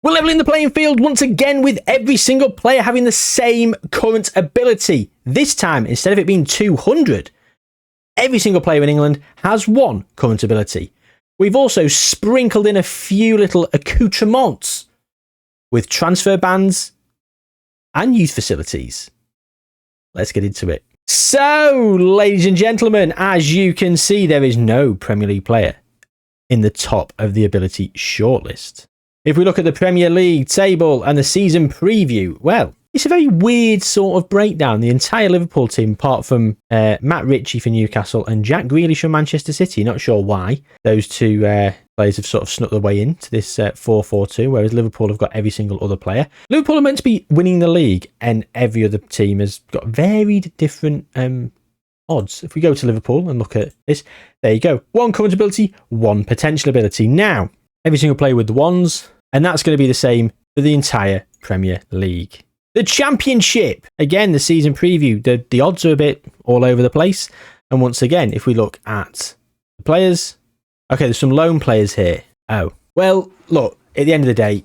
We're leveling the playing field once again with every single player having the same current ability. This time, instead of it being 200, every single player in England has one current ability. We've also sprinkled in a few little accoutrements with transfer bans and youth facilities. Let's get into it. So, ladies and gentlemen, as you can see, there is no Premier League player in the top of the ability shortlist. If we look at the Premier League table and the season preview, well, it's a very weird sort of breakdown. The entire Liverpool team, apart from Matt Ritchie for Newcastle and Jack Grealish from Manchester City, not sure why those two players have sort of snuck their way into this 4-4-2, whereas Liverpool have got every single other player. Liverpool are meant to be winning the league, and every other team has got varied different odds. If we go to Liverpool and look at this, there you go. One current ability, one potential ability. Now, every single player with the ones, and that's going to be the same for the entire Premier League. The Championship, again, the season preview, the odds are a bit all over the place. And once again, if we look at the players, okay, there's some loan players here. Oh, well, look, at the end of the day,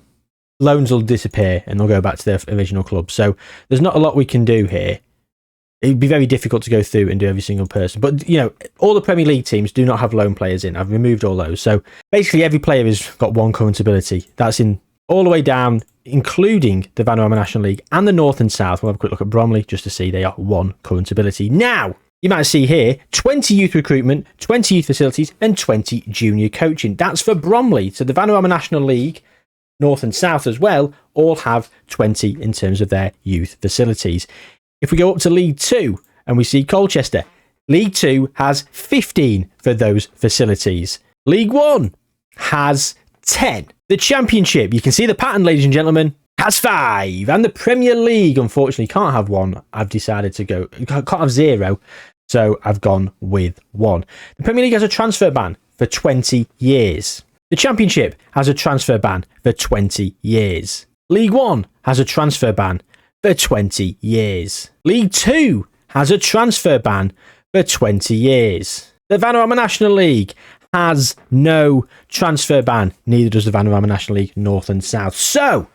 loans will disappear and they'll go back to their original club. So there's not a lot we can do here. It'd be very difficult to go through and do every single person. But, you know, all the Premier League teams do not have loan players in. I've removed all those. So basically every player has got one current ability. That's in all the way down, including the Vanarama National League and the North and South. We'll have a quick look at Bromley just to see they are one current ability. Now, you might see here 20 youth recruitment, 20 youth facilities, and 20 junior coaching. That's for Bromley. So the Vanarama National League, North and South as well, all have 20 in terms of their youth facilities. If we go up to League 2 and we see Colchester, League 2 has 15 for those facilities. League 1 has 10. The Championship, you can see the pattern, ladies and gentlemen, has 5. And the Premier League, unfortunately, can't have 1. I've decided to go, can't have 0. So I've gone with 1. The Premier League has a transfer ban for 20 years. The Championship has a transfer ban for 20 years. League 1 has a transfer ban for 20 years. League 2 has a transfer ban for 20 years. The Vanarama National League has no transfer ban. Neither does the Vanarama National League North and South. So,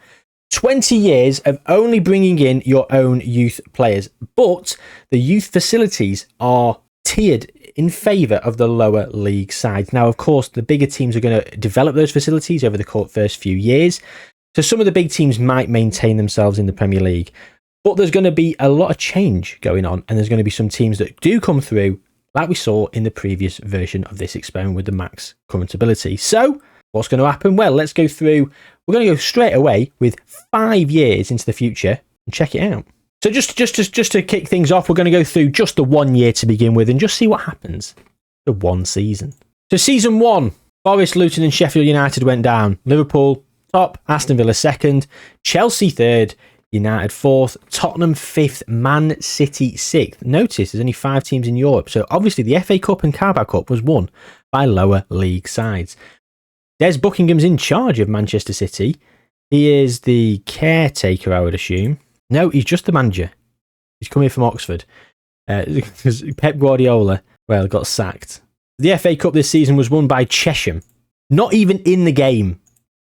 20 years of only bringing in your own youth players. But the youth facilities are tiered in favour of the lower league sides. Now, of course, the bigger teams are going to develop those facilities over the first few years. So some of the big teams might maintain themselves in the Premier League, but there's going to be a lot of change going on, and there's going to be some teams that do come through, like we saw in the previous version of this experiment with the max current ability. So what's going to happen? Well, let's go through. We're going to go straight away with 5 years into the future and check it out. So just to kick things off, we're going to go through just the 1 year to begin with and just see what happens for one season. So season 1, Forest, Luton and Sheffield United went down. Liverpool top, Aston Villa 2nd, Chelsea 3rd, United 4th, Tottenham 5th, Man City 6th. Notice there's only 5 teams in Europe, so obviously the FA Cup and Carabao Cup was won by lower league sides. Des Buckingham's in charge of Manchester City. He is the caretaker, I would assume. No, he's just the manager. He's coming from Oxford. Because Pep Guardiola, well, got sacked. The FA Cup this season was won by Chesham. Not even in the game.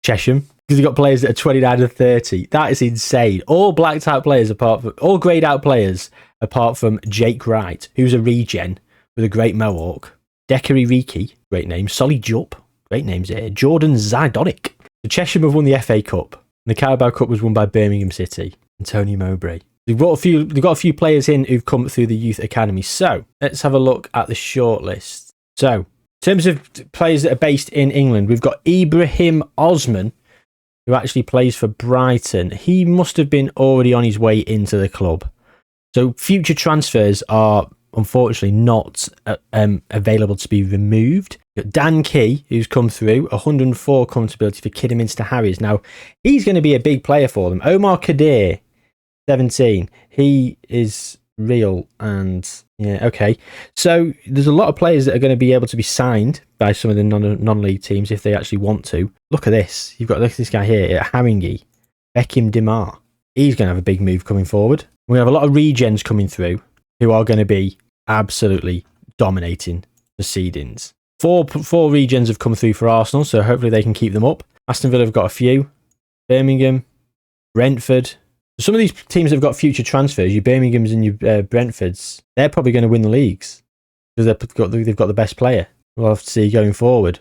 Chesham, because you've got players that are 29 and 30. That is insane. All blacked out players all greyed out players apart from Jake Wright, who's a regen with a great mohawk. Dekari Riki, great name. Solly Jupp, great names here. Jordan Zidonic. The Chesham have won the FA Cup. And the Carabao Cup was won by Birmingham City and Tony Mowbray. They've got a few players in who've come through the youth academy. So let's have a look at the shortlist. So, in terms of players that are based in England, we've got Ibrahim Osman, who actually plays for Brighton. He must have been already on his way into the club. So future transfers are unfortunately not available to be removed. We've got Dan Key, who's come through, 104 current ability for Kidderminster Harriers. Now, he's going to be a big player for them. Omar Kadir, 17. He is real and yeah, okay. So there's a lot of players that are going to be able to be signed by some of the non-league teams if they actually want to. Look at this. Look at this guy here, Haringi, Beckham Demar. He's going to have a big move coming forward. We have a lot of regens coming through who are going to be absolutely dominating proceedings. Four regens have come through for Arsenal, so hopefully they can keep them up. Aston Villa have got a few. Birmingham, Brentford. Some of these teams that have got future transfers, your Birminghams and your Brentfords, they're probably going to win the leagues because they've got the best player. We'll have to see going forward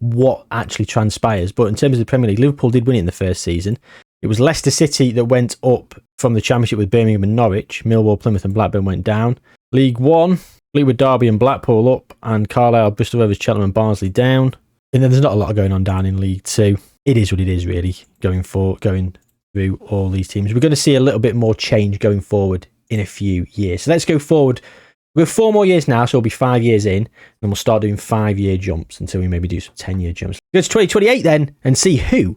what actually transpires. But in terms of the Premier League, Liverpool did win it in the first season. It was Leicester City that went up from the Championship with Birmingham and Norwich. Millwall, Plymouth and Blackburn went down. League One, Fleetwood, Derby and Blackpool up, and Carlisle, Bristol Rovers, Cheltenham and Barnsley down. And then there's not a lot going on down in League Two. It is what it is, really, going through all these teams. We're going to see a little bit more change going forward in a few years. So let's go forward. We've got 4 more years now, so we'll be 5 years in, and we'll start doing 5-year jumps until we maybe do some 10-year jumps. Go to 2028 then, and see who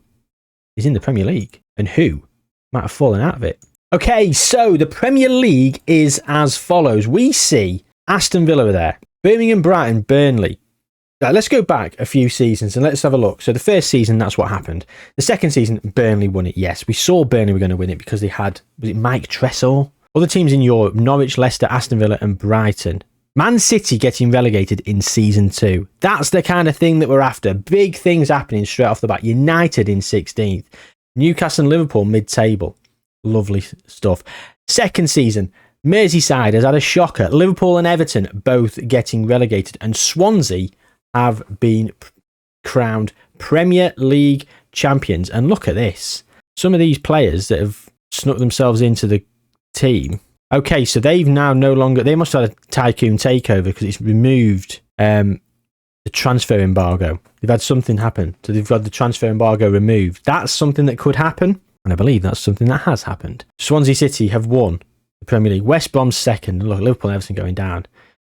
is in the Premier League and who might have fallen out of it. Okay, so the Premier League is as follows. We see Aston Villa there, Birmingham, Brighton, Burnley. Now, let's go back a few seasons and let's have a look. So the first season, that's what happened. The second season, Burnley won it. Yes, we saw Burnley were going to win it because they had, was it Mike Tressor? Other teams in Europe, Norwich, Leicester, Aston Villa and Brighton. Man City getting relegated in season 2. That's the kind of thing that we're after. Big things happening straight off the bat. United in 16th. Newcastle and Liverpool mid-table. Lovely stuff. Second season, Merseyside has had a shocker. Liverpool and Everton both getting relegated. And Swansea have been crowned Premier League champions. And look at this. Some of these players that have snuck themselves into the team. Okay, so they've now no longer... They must have had a tycoon takeover because it's removed the transfer embargo. They've had something happen. So they've got the transfer embargo removed. That's something that could happen. And I believe that's something that has happened. Swansea City have won the Premier League. West Brom's second. Look, Liverpool and Everton going down.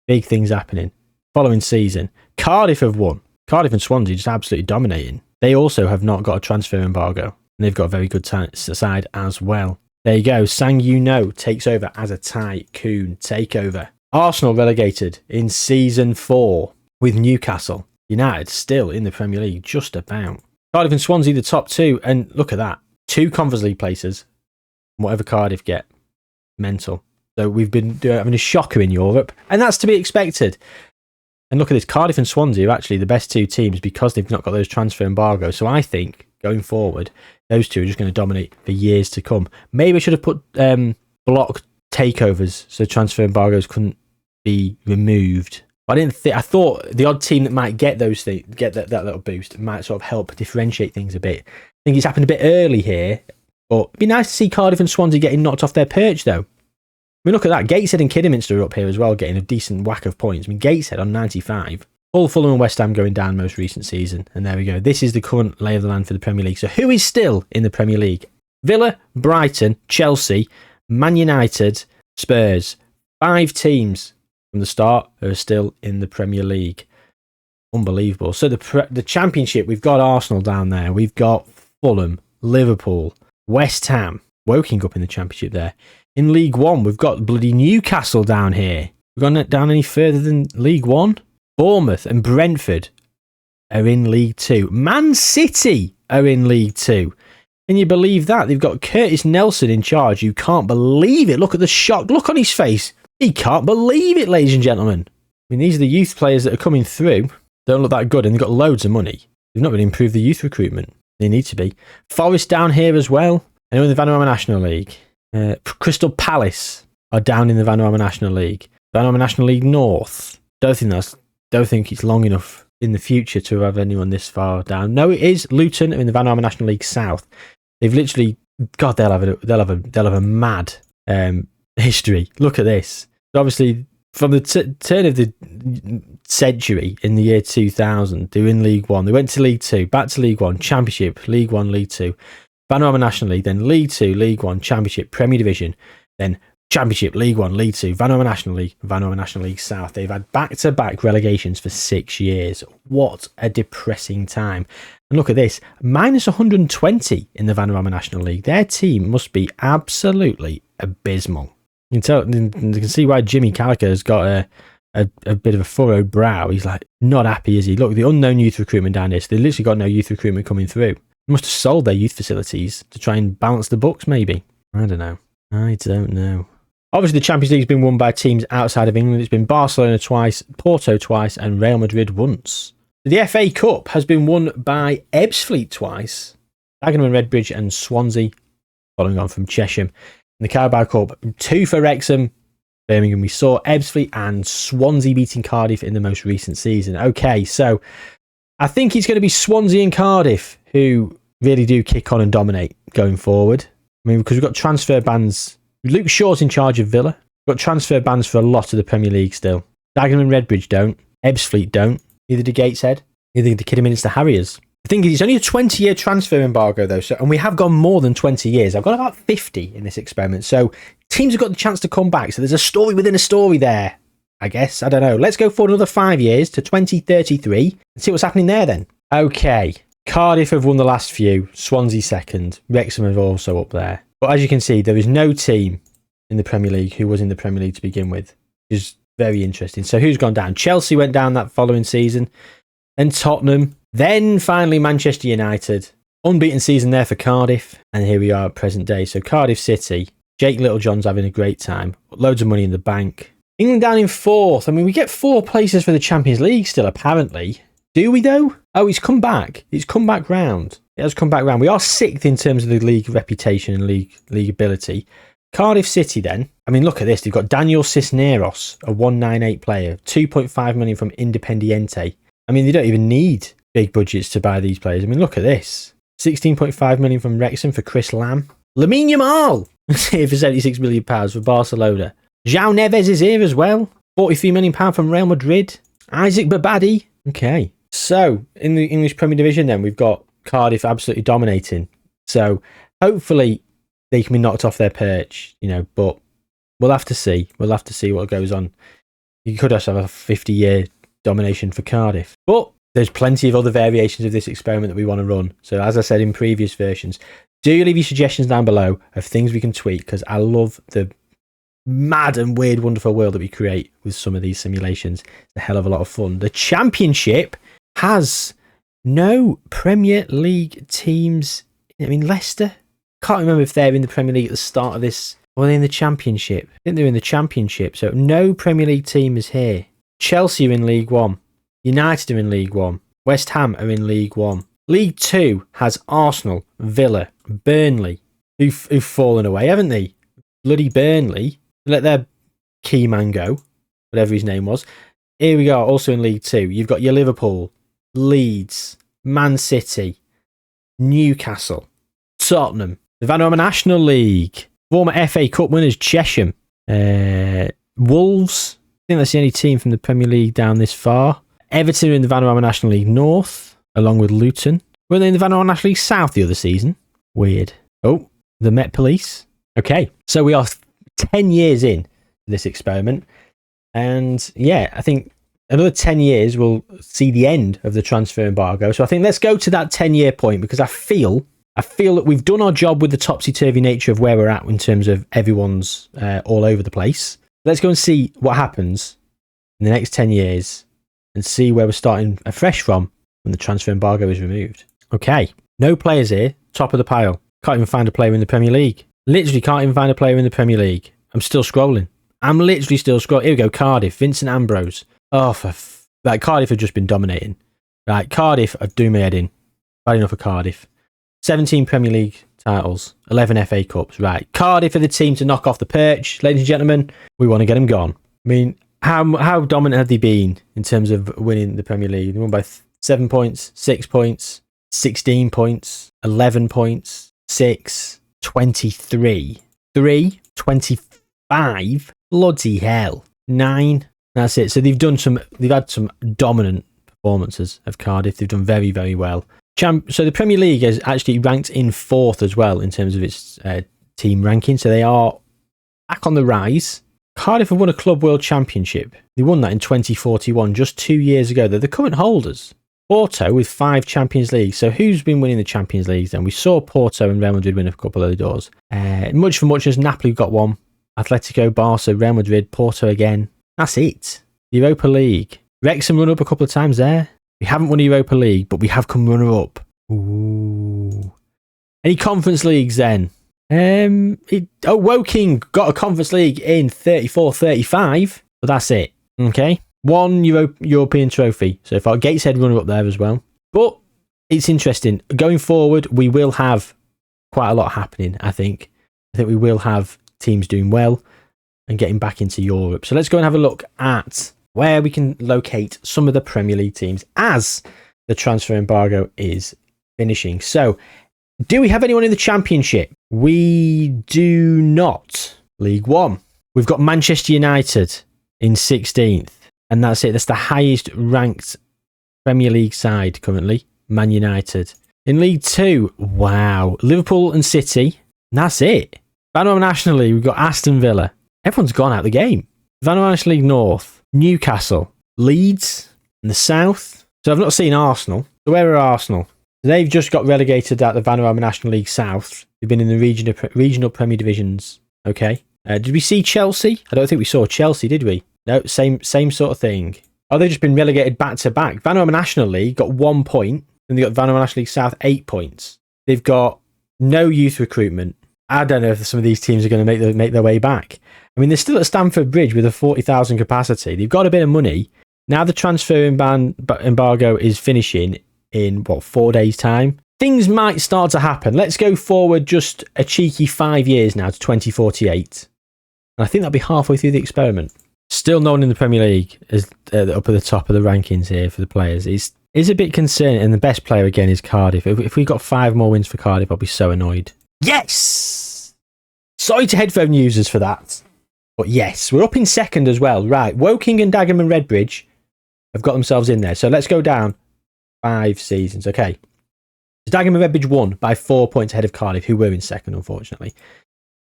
Big things happening. Following season, Cardiff have won. Cardiff and Swansea just absolutely dominating. They also have not got a transfer embargo. And they've got a very good side as well. There you go. Sang Yuno takes over as a tycoon takeover. Arsenal relegated in season 4 with Newcastle. United still in the Premier League, just about. Cardiff and Swansea, the top 2. And look at that. 2 Conference League places. Whatever Cardiff get. Mental. So we've been having a shocker in Europe. And that's to be expected. And look at this, Cardiff and Swansea are actually the best 2 teams because they've not got those transfer embargoes. So I think, going forward, those 2 are just going to dominate for years to come. Maybe I should have put block takeovers so transfer embargoes couldn't be removed. But I thought the odd team that might get those things, get that little boost, might sort of help differentiate things a bit. I think it's happened a bit early here, but it'd be nice to see Cardiff and Swansea getting knocked off their perch, though. I mean, look at that. Gateshead and Kidderminster are up here as well, getting a decent whack of points. I mean, Gateshead on 95. Fulham and West Ham going down most recent season. And there we go. This is the current lay of the land for the Premier League. So who is still in the Premier League? Villa, Brighton, Chelsea, Man United, Spurs. 5 teams from the start are still in the Premier League. Unbelievable. So the Championship, we've got Arsenal down there. We've got Fulham, Liverpool, West Ham. Woking up in the Championship there. In League One, we've got bloody Newcastle down here. We've gone down any further than League One? Bournemouth and Brentford are in League 2. Man City are in League 2. Can you believe that? They've got Curtis Nelson in charge. You can't believe it. Look at the shocked look on his face. He can't believe it, ladies and gentlemen. I mean, these are the youth players that are coming through. Don't look that good, and they've got loads of money. They've not really improved the youth recruitment. They need to be. Forest down here as well. And in the Vanarama National League. Crystal Palace are down in the Vanarama National League. Vanarama National League North. Don't think it's long enough in the future to have anyone this far down. No, it is. Luton are in the Vanarama National League South. They've literally, God, they'll have a mad history. Look at this. Obviously, from the turn of the century in the year 2000, they were in League 1. They went to League 2, back to League 1, Championship, League 1, League 2, Vanarama National League, then League 2, League 1, Championship, Premier Division, then Championship, League 1, League 2, Vanarama National League South. They've had back-to-back relegations for 6 years. What a depressing time. And look at this, minus 120 in the Vanarama National League. Their team must be absolutely abysmal. You can see why Jimmy Carragher has got a bit of a furrowed brow. He's like, not happy, is he? Look, the unknown youth recruitment down here. So they literally got no youth recruitment coming through. They must have sold their youth facilities to try and balance the books, maybe. I don't know. Obviously, the Champions League has been won by teams outside of England. It's been Barcelona twice, Porto twice, and Real Madrid once. The FA Cup has been won by Ebbsfleet twice. Dagenham and Redbridge and Swansea, following on from Chesham. In the Carabao Cup, 2 for Wrexham. Birmingham, we saw Ebbsfleet and Swansea beating Cardiff in the most recent season. Okay, so I think it's going to be Swansea and Cardiff who really do kick on and dominate going forward. I mean, because we've got transfer bans. Luke Shaw's in charge of Villa. We've got transfer bans for a lot of the Premier League still. Dagenham and Redbridge don't. Ebbsfleet don't. Neither do Gateshead. Neither do Kidderminster Harriers. The thing is, it's only a 20-year transfer embargo, though, and we have gone more than 20 years. I've got about 50 in this experiment, so teams have got the chance to come back. So there's a story within a story there, I guess. I don't know. Let's go for another 5 years to 2033 and see what's happening there then. Okay. Cardiff have won the last few. Swansea second. Wrexham are also up there. But as you can see, there is no team in the Premier League who was in the Premier League to begin with. Which is very interesting. So who's gone down? Chelsea went down that following season. Then Tottenham. Then finally Manchester United. Unbeaten season there for Cardiff. And here we are at present day. So Cardiff City. Jake Littlejohn's having a great time. Loads of money in the bank. England down in 4th. I mean, we get 4 places for the Champions League still, apparently. Do we, though? Oh, it's come back. It's come back round. It has come back round. We are 6th in terms of the league reputation and league ability. Cardiff City, then. I mean, look at this. They've got Daniel Cisneros, a 198 player. 2.5 million from Independiente. I mean, they don't even need big budgets to buy these players. I mean, look at this. 16.5 million from Wrexham for Chris Lamb. Lamine Yamal here for £76 million for Barcelona. João Neves is here as well. £43 million from Real Madrid. Isaac Babadi. Okay. So, in the English Premier Division then, we've got Cardiff absolutely dominating. So, hopefully, they can be knocked off their perch, but we'll have to see. We'll have to see what goes on. You could also have a 50-year domination for Cardiff. But there's plenty of other variations of this experiment that we want to run. So, as I said in previous versions, do leave your suggestions down below of things we can tweak, because I love the mad and weird, wonderful world that we create with some of these simulations. It's a hell of a lot of fun. The Championship has no Premier League teams. I mean, Leicester, can't remember if they're in the Premier League at the start of this, or they're in the Championship. I think they're in the Championship, so no Premier League team is here. Chelsea are in League One. United are in League One. West Ham are in League One. League Two has Arsenal, Villa, Burnley, who've fallen away, haven't they? Bloody Burnley. Let their key man go, whatever his name was. Here we go, also in League Two. You've got your Liverpool, Leeds, Man City, Newcastle, Tottenham, the Vanarama National League, former FA Cup winners Chesham, Wolves. I think that's the only team from the Premier League down this far. Everton are in the Vanarama National League North, along with Luton. Were they in the Vanarama National League South the other season? Weird. Oh, the Met Police. Okay, so we are 10 years in this experiment. And yeah, I think another 10 years will see the end of the transfer embargo. So I think let's go to that 10-year point, because I feel that we've done our job with the topsy-turvy nature of where we're at in terms of everyone's all over the place. Let's go and see what happens in the next 10 years and see where we're starting afresh from when the transfer embargo is removed. Okay, no players here, top of the pile. Can't even find a player in the Premier League. Literally can't even find a player in the Premier League. I'm still scrolling. I'm literally still scrolling. Here we go, Cardiff, Vincent Ambrose. Oh, Cardiff have just been dominating. Right, Cardiff are doing my head in. Bad enough for Cardiff. 17 Premier League titles, 11 FA Cups. Right, Cardiff are the team to knock off the perch. Ladies and gentlemen, we want to get them gone. I mean, how dominant have they been in terms of winning the Premier League? They won by 7 points, 6 points, 16 points, 11 points, 6, 23, 3, 25. Bloody hell. 9. That's it. So they've had some dominant performances of Cardiff. They've done very, very well. So the Premier League is actually ranked in 4th as well in terms of its team ranking. So they are back on the rise. Cardiff have won a Club World Championship. They won that in 2041, just 2 years ago. They're the current holders. Porto with 5 Champions Leagues. So who's been winning the Champions Leagues then? We saw Porto and Real Madrid win a couple of the doors. Much for much as Napoli got one. Atletico, Barca, Real Madrid, Porto again. That's it. Europa League. Wrexham run up a couple of times there. We haven't won the Europa League, but we have come runner up. Ooh. Any Conference Leagues then? Woking got a Conference League in 34-35, but that's it. Okay. 1 European trophy. So far, Gateshead runner up there as well. But it's interesting. Going forward, we will have quite a lot happening, I think. I think we will have teams doing well and getting back into Europe. So let's go and have a look at where we can locate some of the Premier League teams as the transfer embargo is finishing. So, do we have anyone in the Championship? We do not. League One. We've got Manchester United in 16th. And that's it. That's the highest ranked Premier League side currently. Man United. In League Two, wow. Liverpool and City. And that's it. Vanarama National League, we've got Aston Villa. Everyone's gone out of the game. Vanarama National League North. Newcastle. Leeds. In the South. So I've not seen Arsenal. So where are Arsenal? They've just got relegated at the Vanarama National League South. They've been in the regional Premier Divisions. Okay. Did we see Chelsea? I don't think we saw Chelsea, did we? No, same sort of thing. Oh, they've just been relegated back to back. Vanarama National League got 1 point. Then they got Vanarama National League South 8 points. They've got no youth recruitment. I don't know if some of these teams are going to make their way back. I mean, they're still at Stamford Bridge with a 40,000 capacity. They've got a bit of money. Now the transfer embargo is finishing in, 4 days' time? Things might start to happen. Let's go forward just a cheeky 5 years now to 2048. And I think that'll be halfway through the experiment. Still no one in the Premier League is up at the top of the rankings here for the players. It's a bit concerning. And the best player again is Cardiff. If we got 5 more wins for Cardiff, I'll be so annoyed. Yes! Sorry to headphone users for that. But yes, we're up in second as well. Right, Woking and Dagenham and Redbridge have got themselves in there. So let's go down 5 seasons. Okay. So Dagenham and Redbridge won by 4 points ahead of Cardiff, who were in second, unfortunately.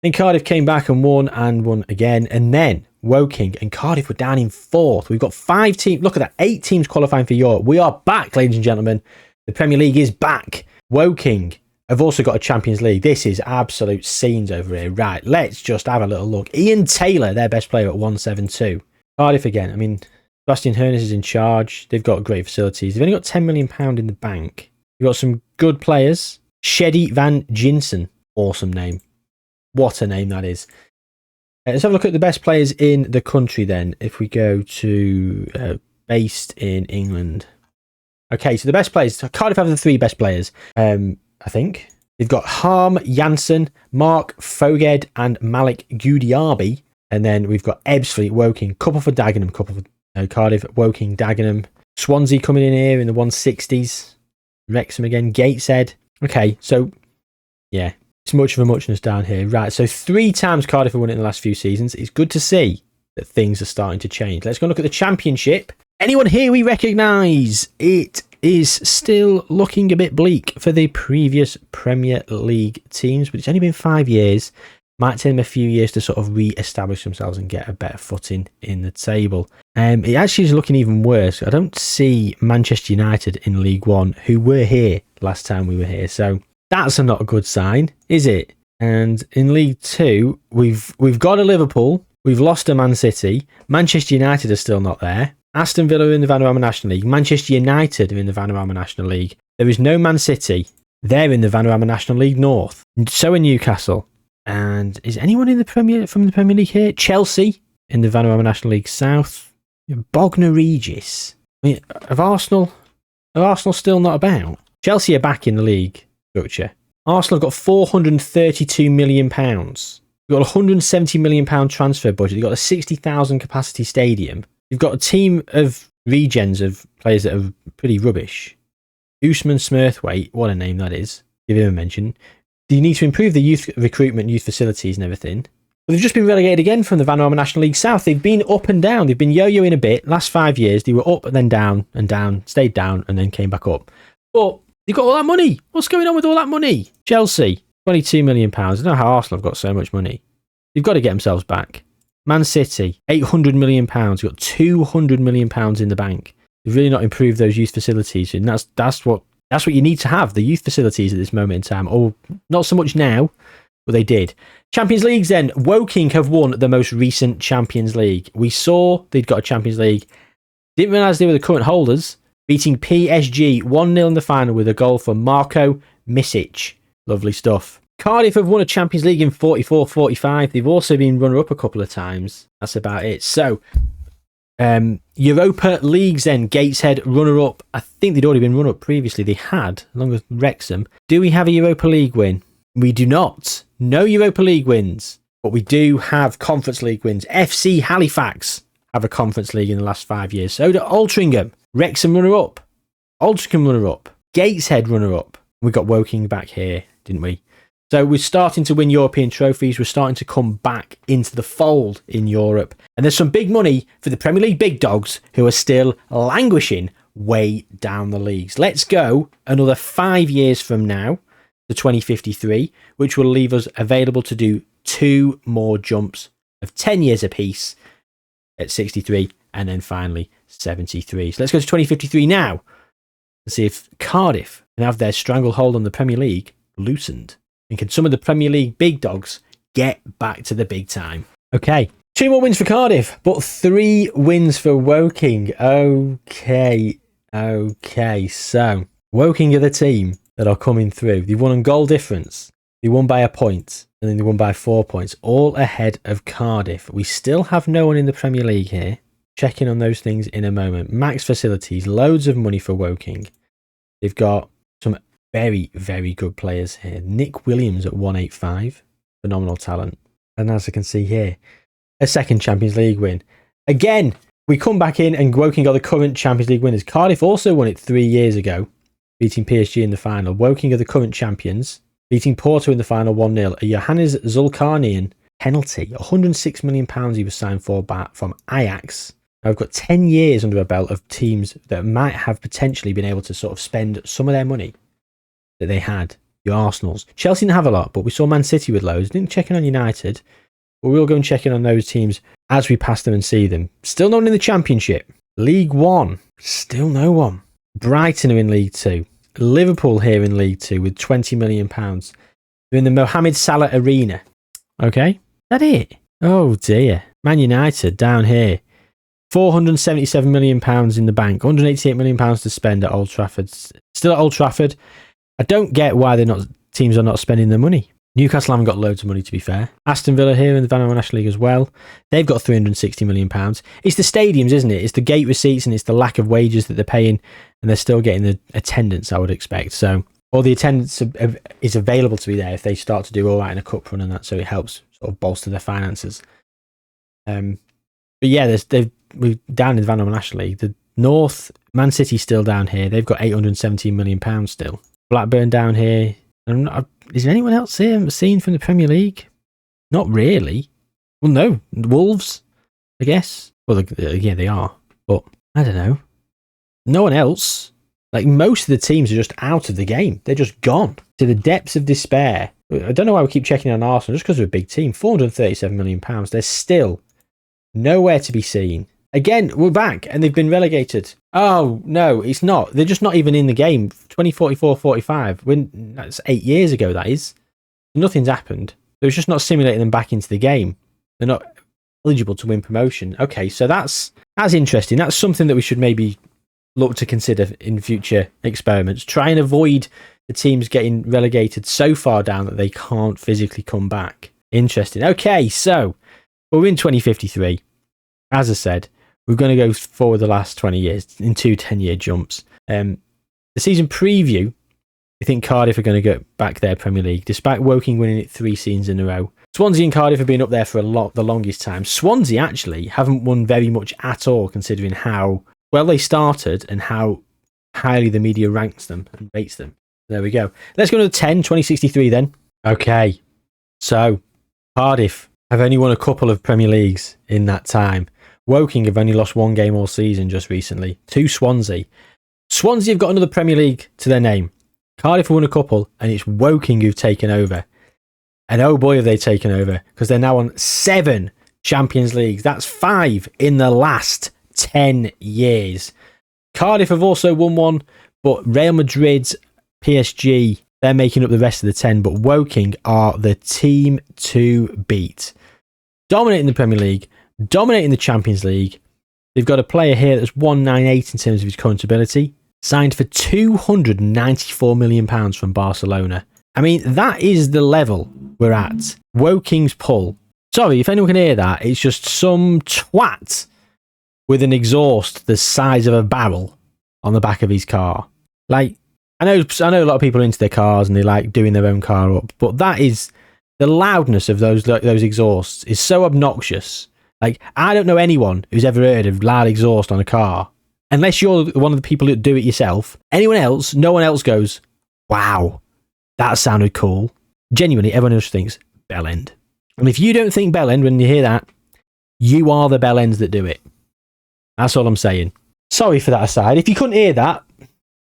Then Cardiff came back and won again. And then Woking and Cardiff were down in 4th. We've got 5 teams. Look at that. 8 teams qualifying for Europe. We are back, ladies and gentlemen. The Premier League is back. Woking have also got a Champions League. This is absolute scenes over here. Right, let's just have a little look. Ian Taylor, their best player at 172. Cardiff again. I mean, Sebastian Hoeneß is in charge. They've got great facilities. They've only got £10 million in the bank. You've got some good players. Sheddy van Ginsen. Awesome name. What a name that is. Let's have a look at the best players in the country then. If we go to based in England. Okay, so the best players. Cardiff have the 3 best players. I think. They've got Harm Janssen, Mark Foged, and Malik Goudiaby. And then we've got Ebbsfleet, Woking, couple for Dagenham, couple for Cardiff, Woking, Dagenham. Swansea coming in here in the 160s. Wrexham again, Gateshead. Okay, so yeah, it's much of a muchness down here. Right, so 3 times Cardiff have won it in the last few seasons. It's good to see that things are starting to change. Let's go look at the Championship. Anyone here we recognise? It is still looking a bit bleak for the previous Premier League teams, but it's only been 5 years. Might take them a few years to sort of re-establish themselves and get a better footing in the table. It actually is looking even worse. I don't see Manchester United in League One, who were here last time we were here, so that's not a good sign, is it? And in League Two, we've got a Liverpool, we've lost a Man City, Manchester United are still not there. Aston Villa are in the Vanarama National League. Manchester United are in the Vanarama National League. There is no Man City. They're in the Vanarama National League North. So are Newcastle. And is anyone in the from the Premier League here? Chelsea in the Vanarama National League South. Bognor Regis. I mean, are Arsenal still not about? Chelsea are back in the league structure. Arsenal have got £432 million. We've got a £170 million transfer budget. They've got a 60,000 capacity stadium. You've got a team of regens of players that are pretty rubbish. Usman Smurthwaite, what a name that is. Give him a mention. You need to improve the youth recruitment, youth facilities and everything. But they've just been relegated again from the Vanarama National League South. They've been up and down. They've been yo-yoing a bit. Last 5 years, they were up and then down and down, stayed down and then came back up. But they've got all that money. What's going on with all that money? Chelsea, £22 million. I don't know how Arsenal have got so much money. They've got to get themselves back. Man City, £800 million. You've got £200 million in the bank. They've really not improved those youth facilities. And that's what you need to have, the youth facilities at this moment in time. Or not so much now, but they did. Champions Leagues then. Woking have won the most recent Champions League. We saw they'd got a Champions League. Didn't realise they were the current holders. Beating PSG 1-0 in the final with a goal from Marko Misic. Lovely stuff. Cardiff have won a Champions League in 44-45. They've also been runner-up a couple of times. That's about it. So, Europa Leagues then, Gateshead runner-up. I think they'd already been runner-up previously. They had, along with Wrexham. Do we have a Europa League win? We do not. No Europa League wins. But we do have Conference League wins. FC Halifax have a Conference League in the last 5 years. So do Altrincham. Wrexham runner-up. Altrincham runner-up. Gateshead runner-up. We got Woking back here, didn't we? So we're starting to win European trophies. We're starting to come back into the fold in Europe. And there's some big money for the Premier League big dogs who are still languishing way down the leagues. Let's go another 5 years from now to 2053, which will leave us available to do 2 more jumps of 10 years apiece at 63 and then finally 73. So let's go to 2053 now and see if Cardiff can have their stranglehold on the Premier League loosened. And can some of the Premier League big dogs get back to the big time? Okay, 2 more wins for Cardiff, but 3 wins for Woking. Okay. So Woking are the team that are coming through. They won on goal difference. They won by a point, and then they won by 4 points, all ahead of Cardiff. We still have no one in the Premier League here. Checking on those things in a moment. Max facilities, loads of money for Woking. They've got some very, very good players here. Nick Williams at 185. Phenomenal talent. And as I can see here, a second Champions League win. Again, we come back in and Woking are the current Champions League winners. Cardiff also won it 3 years ago, beating PSG in the final. Woking are the current champions, beating Porto in the final 1-0. A Johannes Zulkarnian penalty. £106 million he was signed for from Ajax. I've got 10 years under a belt of teams that might have potentially been able to sort of spend some of their money that they had. Your Arsenals. Chelsea didn't have a lot, but we saw Man City with loads. Didn't check in on United, but we'll go and check in on those teams as we pass them and see them. Still no one in the Championship. League One. Still no one. Brighton are in League Two. Liverpool here in League Two with £20 million. They're in the Mohamed Salah Arena. Okay. Is that it? Oh dear. Man United down here. £477 million in the bank. £188 million to spend at Old Trafford. Still at Old Trafford. I don't get why teams are not spending their money. Newcastle haven't got loads of money, to be fair. Aston Villa here in the Van National League as well. They've got £360 million. It's the stadiums, isn't it? It's the gate receipts and it's the lack of wages that they're paying, and they're still getting the attendance, I would expect. So, or the attendance is available to be there if they start to do all right in a cup run and that, so it helps sort of bolster their finances. But yeah, we're down in the Van National League. The North, Man City still down here. They've got £817 million still. Blackburn down here. Is there anyone else here seen from the Premier League? Not really. Well, no. Wolves, I guess. Well, yeah, they are. But I don't know. No one else. Like, most of the teams are just out of the game. They're just gone to the depths of despair. I don't know why we keep checking on Arsenal, just because they're a big team. £437 million. They're still nowhere to be seen. Again, we're back and they've been relegated. Oh, no, it's not. They're just not even in the game. 2044-45. That's 8 years ago, that is. Nothing's happened. They're just not simulating them back into the game. They're not eligible to win promotion. Okay, so that's interesting. That's something that we should maybe look to consider in future experiments. Try and avoid the teams getting relegated so far down that they can't physically come back. Interesting. Okay, so we're in 2053. As I said, we're going to go forward the last 20 years in 2 10-year jumps. The season preview, I think Cardiff are going to go back their Premier League, despite Woking winning it 3 seasons in a row. Swansea and Cardiff have been up there for the longest time. Swansea actually haven't won very much at all, considering how well they started and how highly the media ranks them and rates them. There we go. Let's go to the 2063 then. Okay, so Cardiff have only won a couple of Premier Leagues in that time. Woking have only lost 1 game all season just recently to Swansea. Swansea have got another Premier League to their name. Cardiff have won a couple, and it's Woking who've taken over. And oh boy, have they taken over, because they're now on 7 Champions Leagues. That's 5 in the last 10 years. Cardiff have also won 1, but Real Madrid's PSG, they're making up the rest of the 10, but Woking are the team to beat. Dominating the Premier League, dominating the Champions League. They've got a player here that's 198 in terms of his current ability, signed for £294 million from Barcelona. I mean, that is the level we're at. Woking's pull. Sorry, if anyone can hear that, it's just some twat with an exhaust the size of a barrel on the back of his car. Like, I know a lot of people are into their cars and they like doing their own car up, but that is the loudness of those exhausts is so obnoxious. Like, I don't know anyone who's ever heard of loud exhaust on a car, unless you're one of the people that do it yourself. Anyone else, no one else goes, wow, that sounded cool. Genuinely, everyone else thinks bell end. And if you don't think bell end when you hear that, you are the bell ends that do it. That's all I'm saying. Sorry for that aside. If you couldn't hear that,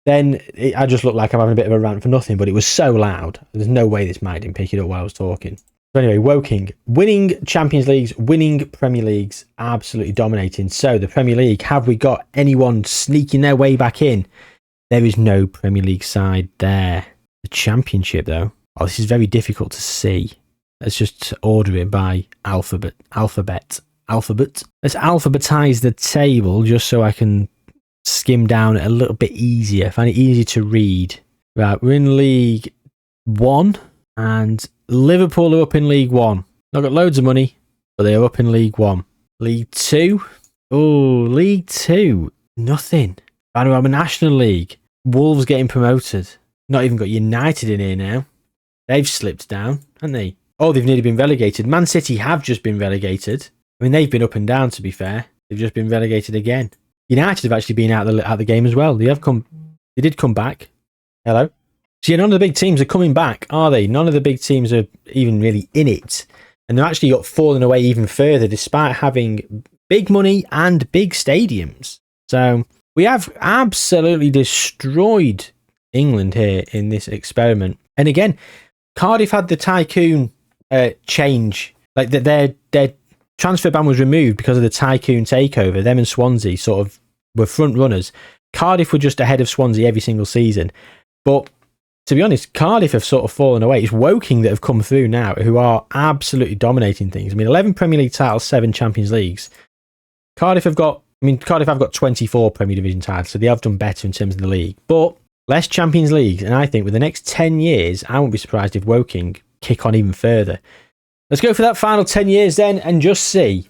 then I just look like I'm having a bit of a rant for nothing, but it was so loud. There's no way this mic didn't pick it up while I was talking. So anyway, Woking, winning Champions Leagues, winning Premier Leagues, absolutely dominating. So the Premier League, have we got anyone sneaking their way back in? There is no Premier League side there. The Championship, though. Oh, this is very difficult to see. Let's just order it by alphabet. Let's alphabetize the table just so I can skim down it a little bit easier. Find it easier to read. Right, we're in League 1 and Liverpool are up in League 1. Not got loads of money, but they are up in League 1. League 2. Oh, League 2. Nothing. Vanarama National League. Wolves getting promoted. Not even got United in here now. They've slipped down, haven't they? Oh, they've nearly been relegated. Man City have just been relegated. I mean, they've been up and down, to be fair. They've just been relegated again. United have actually been out the game as well. They did come back. Hello? So yeah, none of the big teams are coming back, are they? None of the big teams are even really in it. And they're actually got fallen away even further, despite having big money and big stadiums. So we have absolutely destroyed England here in this experiment. And again, Cardiff had the tycoon change. Like their transfer ban was removed because of the tycoon takeover. Them and Swansea sort of were front runners. Cardiff were just ahead of Swansea every single season. But to be honest, Cardiff have sort of fallen away. It's Woking that have come through now, who are absolutely dominating things. I mean, 11 Premier League titles, 7 Champions Leagues. Cardiff have got 24 Premier Division titles, so they have done better in terms of the league. But less Champions Leagues, and I think with the next 10 years, I won't be surprised if Woking kick on even further. Let's go for that final 10 years then and just see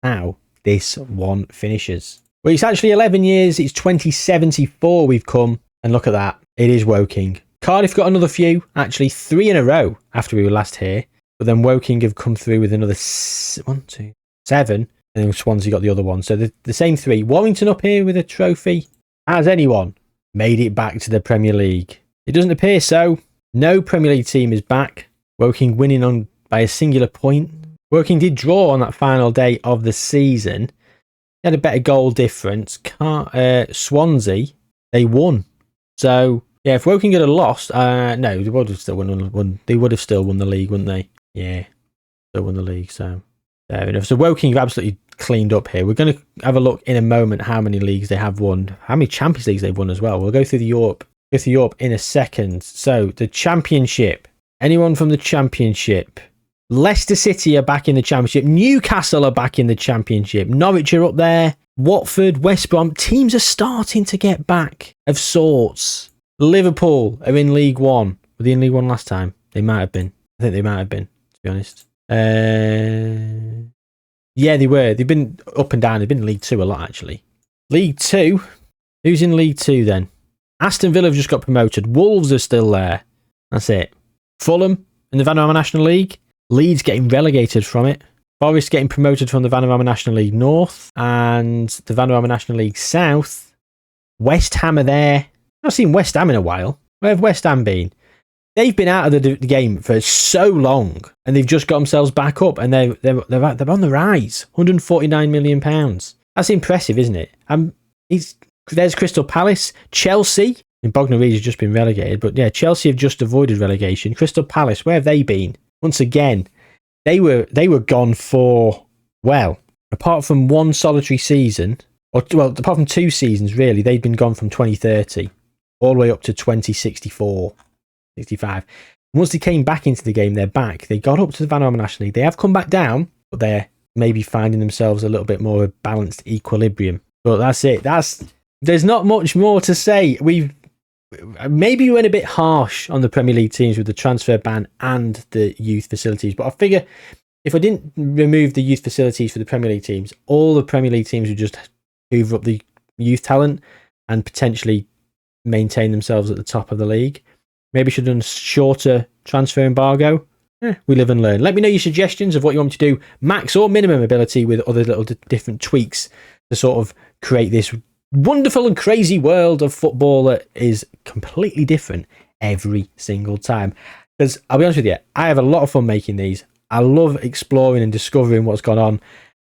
how this one finishes. Well, it's actually 11 years. It's 2074 we've come. And look at that. It is Woking. Cardiff got another few, actually 3 in a row after we were last here. But then Woking have come through with another 7. And then Swansea got the other one. So the same 3. Warrington up here with a trophy. Has anyone made it back to the Premier League? It doesn't appear so. No Premier League team is back. Woking winning on by a singular point. Woking did draw on that final day of the season. They had a better goal difference. Swansea, they won. So yeah, if Woking had lost, no, they would have still won. They would have still won the league, wouldn't they? Yeah, still won the league. So fair enough. So Woking have absolutely cleaned up here. We're going to have a look in a moment how many leagues they have won, how many Champions Leagues they've won as well. We'll go through the Europe in a second. So the Championship. Anyone from the Championship? Leicester City are back in the Championship. Newcastle are back in the Championship. Norwich are up there. Watford, West Brom. Teams are starting to get back of sorts. Liverpool are in League One. Were they in League One last time? They might have been. I think they might have been, to be honest. Yeah, they were. They've been up and down. They've been in League Two a lot, actually. League Two? Who's in League Two then? Aston Villa have just got promoted. Wolves are still there. That's it. Fulham in the Vanarama National League. Leeds getting relegated from it. Forest getting promoted from the Vanarama National League North and the Vanarama National League South. West Ham are there. I've not seen West Ham in a while. Where have West Ham been? They've been out of the game for so long and they've just got themselves back up and they're on the rise. £149 million. That's impressive, isn't it? There's Crystal Palace. Chelsea. Bognor Regis has just been relegated, but yeah, Chelsea have just avoided relegation. Crystal Palace, where have they been? Once again, they were gone for, well, apart from one solitary season, apart from 2 seasons really, they'd been gone from 2030 all the way up to 2064, 65. Once they came back into the game, they're back. They got up to the Vanarama National League. They have come back down, but they're maybe finding themselves a little bit more of a balanced equilibrium. But that's it. There's not much more to say. Maybe we went a bit harsh on the Premier League teams with the transfer ban and the youth facilities, but I figure if I didn't remove the youth facilities for the Premier League teams, all the Premier League teams would just hoover up the youth talent and potentially maintain themselves at the top of the league. Maybe should have done a shorter transfer embargo. We live and learn. Let me know your suggestions of what you want me to do, max or minimum ability, with other little different tweaks to sort of create this wonderful and crazy world of football that is completely different every single time. Because I'll be honest with you, I have a lot of fun making these. I love exploring and discovering what's gone on.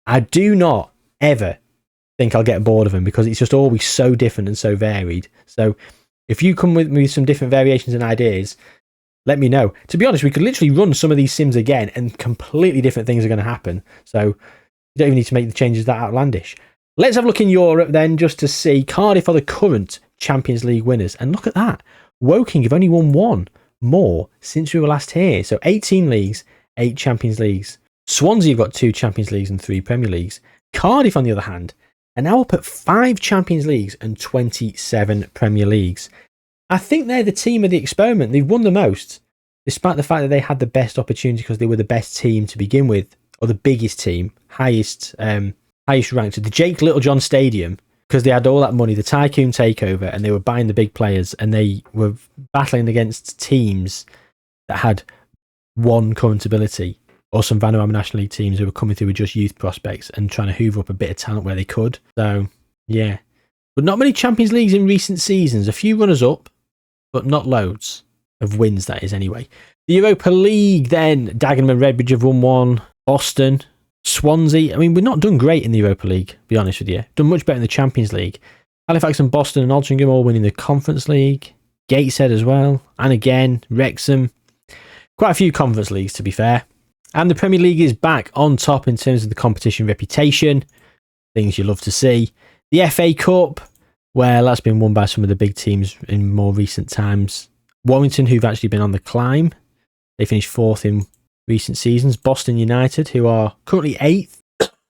I do not ever think I'll get bored of them because it's just always so different and so varied. So if you come with me with some different variations and ideas, let me know. To be honest, we could literally run some of these sims again and completely different things are going to happen. So you don't even need to make the changes that outlandish. Let's have a look in Europe then, just to see. Cardiff are the current Champions League winners. And look at that. Woking have only won one more since we were last here. So 18 leagues, 8 Champions Leagues. Swansea have got 2 Champions Leagues and 3 Premier Leagues. Cardiff, on the other hand, are now up at 5 Champions Leagues and 27 Premier Leagues. I think they're the team of the experiment. They've won the most, despite the fact that they had the best opportunity because they were the best team to begin with, or the biggest team, highest ranked at the Jake Littlejohn Stadium, because they had all that money, the tycoon takeover, and they were buying the big players, and they were battling against teams that had one current ability, or some Vanuatu National League teams who were coming through with just youth prospects and trying to hoover up a bit of talent where they could. So, yeah. But not many Champions Leagues in recent seasons. A few runners-up, but not loads of wins, that is, anyway. The Europa League, then. Dagenham and Redbridge have won one. Boston, Swansea. I mean, we're not done great in the Europa League, to be honest with you. Done much better in the Champions League. Halifax and Boston and Altrincham all winning the Conference League. Gateshead as well. And again, Wrexham. Quite a few Conference Leagues, to be fair. And the Premier League is back on top in terms of the competition reputation. Things you love to see. The FA Cup, well, that's been won by some of the big teams in more recent times. Warrington, who've actually been on the climb. They finished 4th in recent seasons. Boston United, who are currently 8th.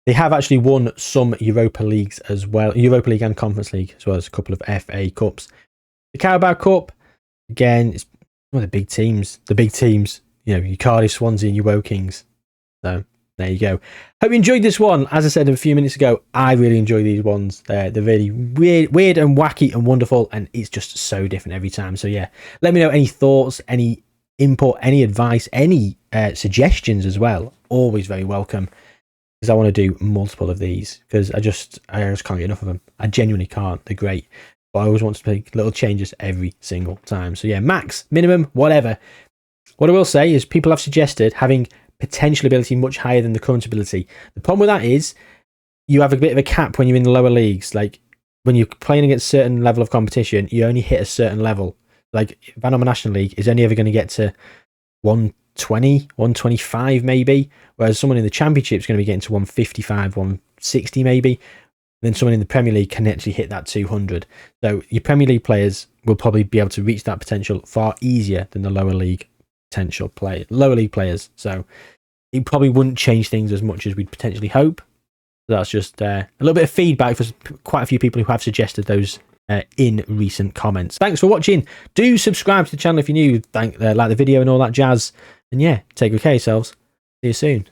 They have actually won some Europa Leagues as well. Europa League and Conference League, as well as a couple of FA Cups. The Carabao Cup, again, it's one of the big teams. The big teams, you know, your Cardiff, Swansea and your Wokings. So there you go. Hope you enjoyed this one. As I said a few minutes ago, I really enjoy these ones. They're really weird and wacky and wonderful, and it's just so different every time. So yeah, let me know any thoughts, any input, any advice, any suggestions as well. Always very welcome, because I want to do multiple of these, because I just can't get enough of them. I genuinely can't. They're great, but I always want to make little changes every single time. So yeah, max, minimum, whatever. What I will say is people have suggested having potential ability much higher than the current ability. The problem with that is you have a bit of a cap when you're in the lower leagues. Like when you're playing against a certain level of competition, you only hit a certain level. Like Vanuatu National League is only ever going to get to 120, 125 maybe, whereas someone in the Championship is going to be getting to 155, 160 maybe. Then someone in the Premier League can actually hit that 200. So your Premier League players will probably be able to reach that potential far easier than the lower league lower league players. So it probably wouldn't change things as much as we'd potentially hope. So that's just a little bit of feedback for quite a few people who have suggested those in recent comments. Thanks for watching. Do subscribe to the channel if you're new. Like the video and all that jazz. And yeah, take good care of yourselves. See you soon.